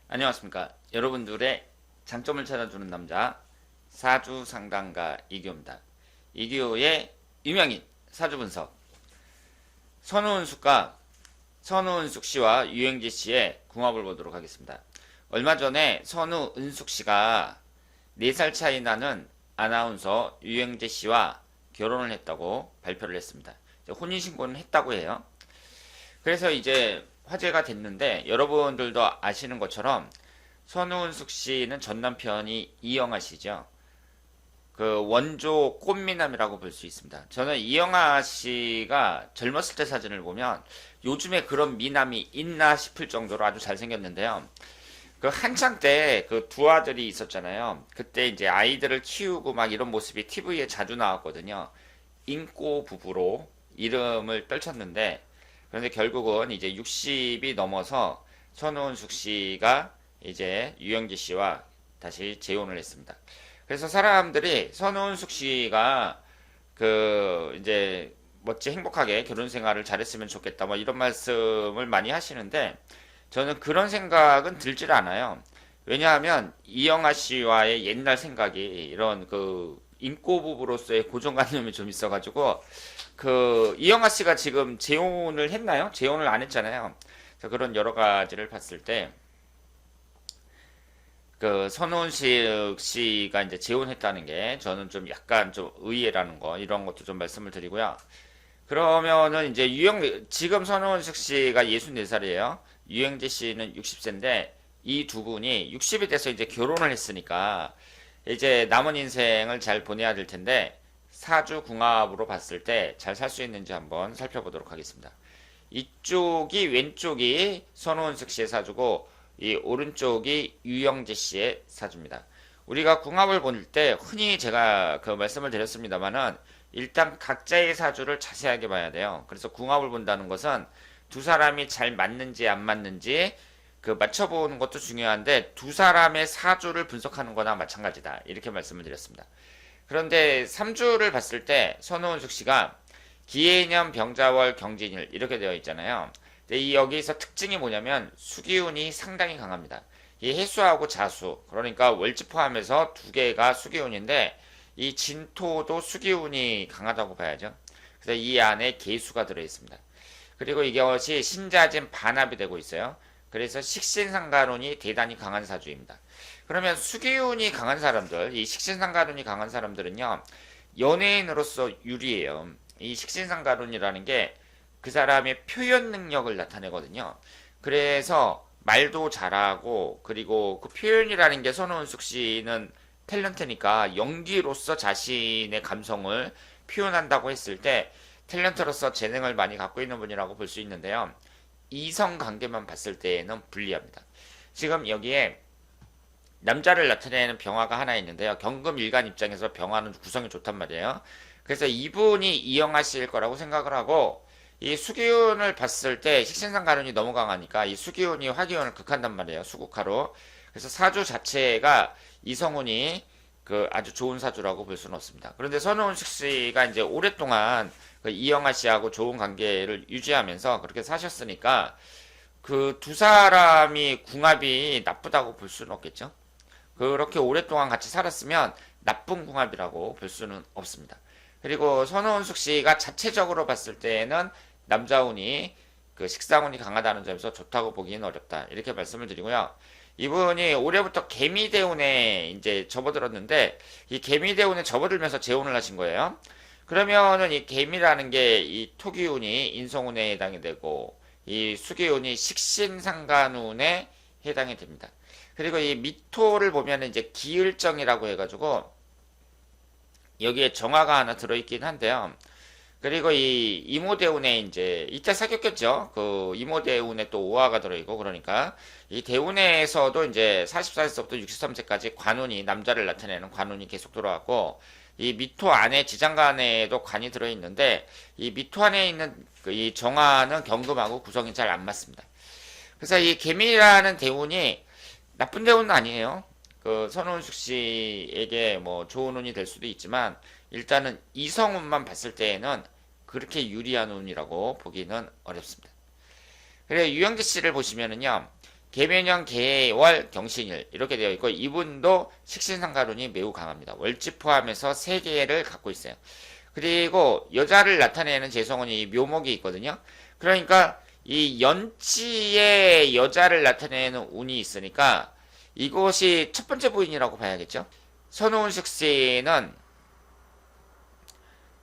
안녕하십니까. 여러분들의 장점을 찾아주는 남자 사주 상담가 이규호입니다. 이규호의 유명인 사주 분석. 선우은숙 씨와 유영지 씨의 궁합을 보도록 하겠습니다. 얼마 전에 선우은숙 씨가 4살 차이 나는 아나운서 유영지 씨와 결혼을 했다고 발표를 했습니다. 혼인신고는 했다고 해요. 그래서 이제 화제가 됐는데, 여러분들도 아시는 것처럼 선우은숙 씨는 전 남편이 이영하 씨죠. 그 원조 꽃미남이라고 볼 수 있습니다. 저는 이영하 씨가 젊었을 때 사진을 보면 요즘에 그런 미남이 있나 싶을 정도로 아주 잘생겼는데요. 그 한창 때 그 두 아들이 있었잖아요. 그때 이제 아이들을 키우고 막 이런 모습이 TV에 자주 나왔거든요. 인꼬 부부로 이름을 떨쳤는데, 그런데 결국은 이제 60이 넘어서 선우은숙 씨가 이제 유영지 씨와 다시 재혼을 했습니다. 그래서 사람들이 선우은숙 씨가 그 이제 멋지 행복하게 결혼 생활을 잘했으면 좋겠다 뭐 이런 말씀을 많이 하시는데, 저는 그런 생각은 들질 않아요. 왜냐하면 이영하 씨와의 옛날 생각이 이런 그 인꼬 부부로서의 고정관념이 좀 있어가지고, 그 이영하 씨가 지금 재혼을 했나요? 재혼을 안 했잖아요. 그래서 그런 여러 가지를 봤을 때 그 선우은식 씨가 이제 재혼했다는 게 저는 좀 약간 좀 의외라는 거, 이런 것도 좀 말씀을 드리고요. 그러면은 이제 지금 선우은식 씨가 64살이에요. 유영재 씨는 60세인데 이 두 분이 60이 돼서 이제 결혼을 했으니까 이제 남은 인생을 잘 보내야 될 텐데, 사주 궁합으로 봤을 때 잘 살 수 있는지 한번 살펴보도록 하겠습니다. 이쪽이 왼쪽이 선우은숙 씨의 사주고 이 오른쪽이 유영재 씨의 사주입니다. 우리가 궁합을 볼 때 흔히 제가 그 말씀을 드렸습니다만은 일단 각자의 사주를 자세하게 봐야 돼요. 그래서 궁합을 본다는 것은 두 사람이 잘 맞는지 안 맞는지 그 맞춰보는 것도 중요한데, 두 사람의 사주를 분석하는 거나 마찬가지다, 이렇게 말씀을 드렸습니다. 그런데 3주를 봤을 때 선우은숙 씨가 기해년 병자월 경진일 이렇게 되어 있잖아요. 근데 이 여기서 특징이 뭐냐면 수기운이 상당히 강합니다. 이 해수하고 자수, 그러니까 월지 포함해서 두 개가 수기운인데 이 진토도 수기운이 강하다고 봐야죠. 그래서 이 안에 계수가 들어 있습니다. 그리고 이것이 신자진 반합이 되고 있어요. 그래서 식신상간운이 대단히 강한 사주입니다. 그러면 수기운이 강한 사람들, 이 식신상간운이 강한 사람들은요, 연예인으로서 유리해요. 이 식신상간운이라는 게 그 사람의 표현 능력을 나타내거든요. 그래서 말도 잘하고, 그리고 그 표현이라는 게 손은숙 씨는 탤런트니까 연기로서 자신의 감성을 표현한다고 했을 때 탤런트로서 재능을 많이 갖고 있는 분이라고 볼 수 있는데요. 이성 관계만 봤을 때에는 불리합니다. 지금 여기에 남자를 나타내는 병화가 하나 있는데요. 경금일간 입장에서 병화는 구성이 좋단 말이에요. 그래서 이분이 이영하 씨일 거라고 생각을 하고, 이 수기운을 봤을 때 식신상간운이 너무 강하니까 이 수기운이 화기운을 극한단 말이에요. 수국화로. 그래서 사주 자체가 이성운이 그 아주 좋은 사주라고 볼 수는 없습니다. 그런데 선우은식 씨가 이제 오랫동안 그 이영하 씨하고 좋은 관계를 유지하면서 그렇게 사셨으니까 그 두 사람이 궁합이 나쁘다고 볼 수는 없겠죠. 그렇게 오랫동안 같이 살았으면 나쁜 궁합이라고 볼 수는 없습니다. 그리고 선우은숙 씨가 자체적으로 봤을 때는 남자운이 그 식상운이 강하다는 점에서 좋다고 보기는 어렵다, 이렇게 말씀을 드리고요. 이분이 올해부터 개미대운에 이제 접어들었는데 이 개미대운에 접어들면서 재혼을 하신 거예요. 그러면은 이 개미라는 게 이 토기운이 인성운에 해당이 되고 이 수기운이 식신상간운에 해당이 됩니다. 그리고 이 미토를 보면 이제 기을정이라고 해가지고 여기에 정화가 하나 들어있긴 한데요. 그리고 이 이모대운에 이제 이때 사귀었겠죠. 그 이모대운에 또 오화가 들어있고, 그러니까 이 대운에서도 이제 44세부터 63세까지 관운이, 남자를 나타내는 관운이 계속 들어왔고, 이 미토 안에 지장간에도 관이 들어있는데 이 미토 안에 있는 그이 정화는 경금하고 구성이 잘 안 맞습니다. 그래서 이 개미라는 대운이 나쁜 대운은 아니에요. 그 선우은숙 씨에게 뭐 좋은 운이 될 수도 있지만 일단은 이성운만 봤을 때에는 그렇게 유리한 운이라고 보기는 어렵습니다. 그래 유영재 씨를 보시면은요, 계면연, 계월, 경신일 이렇게 되어 있고 이분도 식신상가론이 매우 강합니다. 월지 포함해서 3개를 갖고 있어요. 그리고 여자를 나타내는 재성운이 묘목이 있거든요. 그러니까 이 연치에 여자를 나타내는 운이 있으니까 이것이 첫 번째 부인이라고 봐야겠죠. 선우운숙 씨는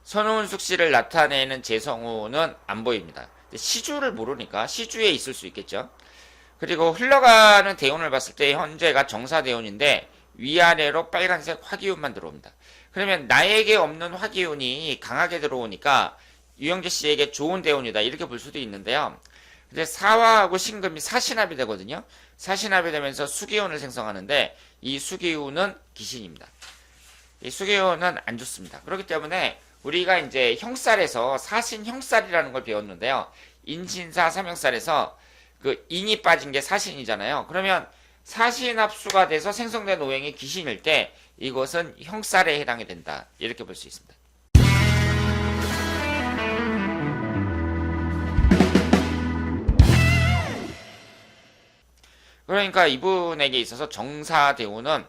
선우운숙 씨를 나타내는 재성운은 안 보입니다. 시주를 모르니까 시주에 있을 수 있겠죠. 그리고 흘러가는 대운을 봤을 때 현재가 정사대운인데 위아래로 빨간색 화기운만 들어옵니다. 그러면 나에게 없는 화기운이 강하게 들어오니까 유영재 씨에게 좋은 대운이다 이렇게 볼 수도 있는데요. 근데 사화하고 신금이 사신합이 되거든요. 사신합이 되면서 수기운을 생성하는데 이 수기운은 기신입니다. 이 수기운은 안 좋습니다. 그렇기 때문에 우리가 이제 형살에서 사신 형살이라는 걸 배웠는데요. 인신사 삼형살에서 그 인이 빠진 게 사신이잖아요. 그러면 사신합수가 돼서 생성된 오행이 기신일 때 이것은 형살에 해당이 된다. 이렇게 볼 수 있습니다. 그러니까 이분에게 있어서 정사대운은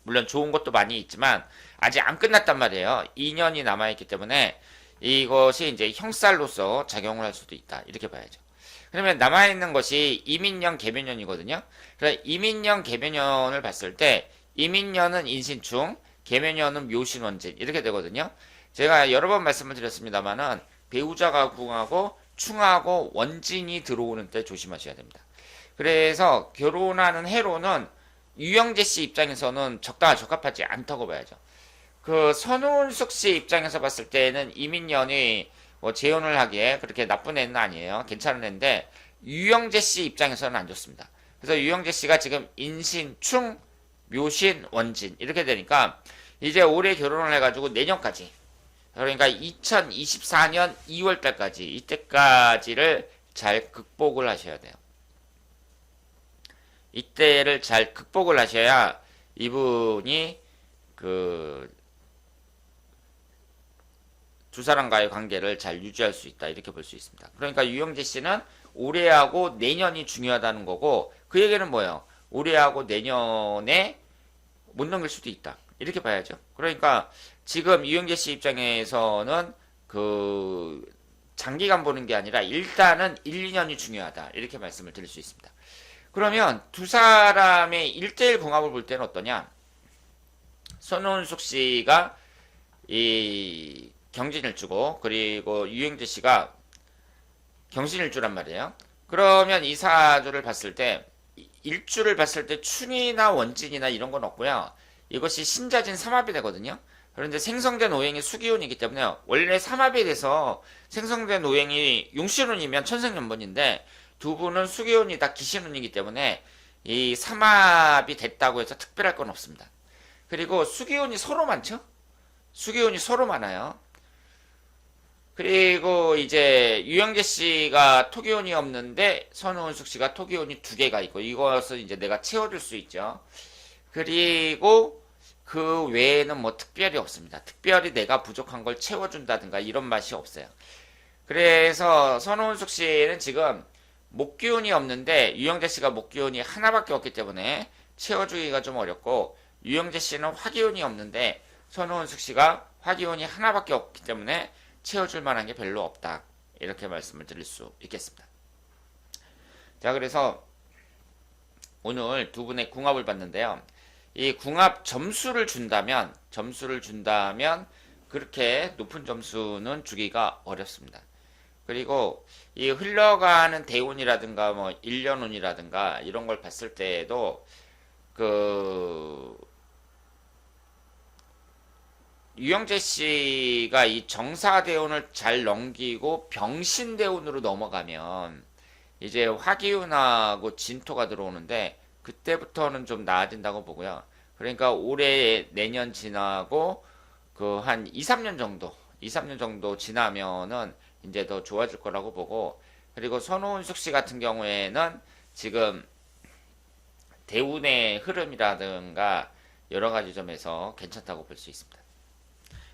물론 좋은 것도 많이 있지만 아직 안 끝났단 말이에요. 2년이 남아있기 때문에 이것이 이제 형살로서 작용을 할 수도 있다. 이렇게 봐야죠. 그러면 남아있는 것이 이민년, 계면년이거든요. 그래서 이민년, 계면년을 봤을 때 이민년은 인신충, 계면년은 묘신원진 이렇게 되거든요. 제가 여러 번 말씀을 드렸습니다만은 배우자가 궁하고 충하고 원진이 들어오는 때 조심하셔야 됩니다. 그래서 결혼하는 해로는 유영재 씨 입장에서는 적합하지 않다고 봐야죠. 그 선우은숙 씨 입장에서 봤을 때는 이민년이 뭐 재혼을 하기에 그렇게 나쁜 애는 아니에요. 괜찮은 애인데 유영재 씨 입장에서는 안 좋습니다. 그래서 유영재 씨가 지금 인신, 충, 묘신, 원진 이렇게 되니까 이제 올해 결혼을 해가지고 내년까지 그러니까 2024년 2월달까지 이때까지를 잘 극복을 하셔야 돼요. 이때를 잘 극복을 하셔야 이분이 그 두 사람과의 관계를 잘 유지할 수 있다 이렇게 볼 수 있습니다. 그러니까 유영재 씨는 올해하고 내년이 중요하다는 거고 그 얘기는 뭐예요? 올해하고 내년에 못 넘길 수도 있다 이렇게 봐야죠. 그러니까 지금 유영재 씨 입장에서는 그 장기간 보는 게 아니라 일단은 1, 2년이 중요하다 이렇게 말씀을 드릴 수 있습니다. 그러면 두 사람의 1대1 궁합을 볼 때는 어떠냐? 손은숙 씨가 이 경진일주고 그리고 유영재 씨가 경신일주란 말이에요. 그러면 이 사주를 봤을 때 일주를 봤을 때 춘이나 원진이나 이런 건 없고요. 이것이 신자진 삼합이 되거든요. 그런데 생성된 오행이 수기운이기 때문에 원래 삼합이 돼서 생성된 오행이 용신운이면 천생연분인데 두 분은 수기운이 다 기신운이기 때문에 이 삼합이 됐다고 해서 특별할 건 없습니다. 그리고 수기운이 서로 많죠? 수기운이 서로 많아요. 그리고 이제 유영재 씨가 토기운이 없는데 선우은숙 씨가 토기운이 2개가 있고 이것을 이제 내가 채워줄 수 있죠. 그리고 그 외에는 뭐 특별히 없습니다. 특별히 내가 부족한 걸 채워준다든가 이런 맛이 없어요. 그래서 선우은숙 씨는 지금 목기운이 없는데 유영재 씨가 목기운이 하나밖에 없기 때문에 채워주기가 좀 어렵고 유영재 씨는 화기운이 없는데 선우은숙 씨가 화기운이 하나밖에 없기 때문에 채워줄 만한 게 별로 없다. 이렇게 말씀을 드릴 수 있겠습니다. 자, 그래서 오늘 두 분의 궁합을 봤는데요. 이 궁합 점수를 준다면 그렇게 높은 점수는 주기가 어렵습니다. 그리고 이 흘러가는 대운이라든가 뭐 1년운이라든가 이런 걸 봤을 때에도 그 유영재 씨가 이 정사대운을 잘 넘기고 병신대운으로 넘어가면 이제 화기운하고 진토가 들어오는데 그때부터는 좀 나아진다고 보고요. 그러니까 올해 내년 지나고 그 한 2, 3년 정도 지나면은 이제 더 좋아질 거라고 보고 그리고 선우은숙 씨 같은 경우에는 지금 대운의 흐름이라든가 여러 가지 점에서 괜찮다고 볼 수 있습니다.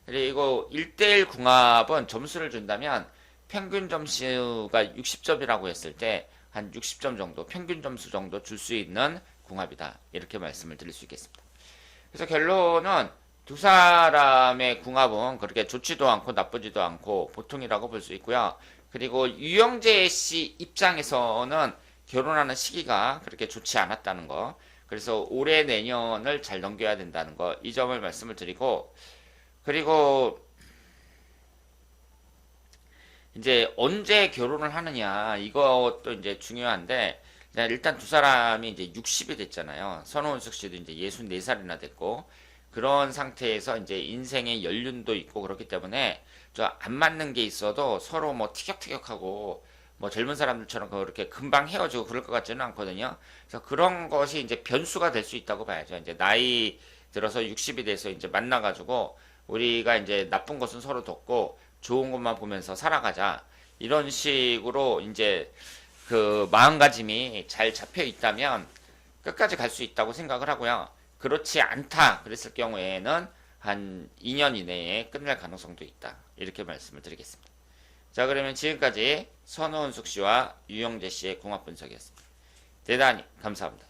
그리고 1대1 궁합은 점수를 준다면 평균 점수가 60점이라고 했을 때 한 60점 정도, 평균 점수 정도 줄 수 있는 궁합이다. 이렇게 말씀을 드릴 수 있겠습니다. 그래서 결론은 두 사람의 궁합은 그렇게 좋지도 않고 나쁘지도 않고 보통이라고 볼 수 있고요. 그리고 유영재 씨 입장에서는 결혼하는 시기가 그렇게 좋지 않았다는 거. 그래서 올해 내년을 잘 넘겨야 된다는 거. 이 점을 말씀을 드리고, 그리고 이제 언제 결혼을 하느냐 이것도 이제 중요한데, 일단 두 사람이 이제 60이 됐잖아요. 선호은숙 씨도 이제 64살이나 됐고, 그런 상태에서 이제 인생의 연륜도 있고 그렇기 때문에 저 안 맞는 게 있어도 서로 뭐 티격태격하고 뭐 젊은 사람들처럼 그렇게 금방 헤어지고 그럴 것 같지는 않거든요. 그래서 그런 것이 이제 변수가 될 수 있다고 봐야죠. 이제 나이 들어서 60이 돼서 이제 만나가지고 우리가 이제 나쁜 것은 서로 덮고 좋은 것만 보면서 살아가자. 이런 식으로 이제 그 마음가짐이 잘 잡혀 있다면 끝까지 갈 수 있다고 생각을 하고요. 그렇지 않다 그랬을 경우에는 한 2년 이내에 끝날 가능성도 있다. 이렇게 말씀을 드리겠습니다. 자, 그러면 지금까지 선우은숙 씨와 유영재 씨의 궁합 분석이었습니다. 대단히 감사합니다.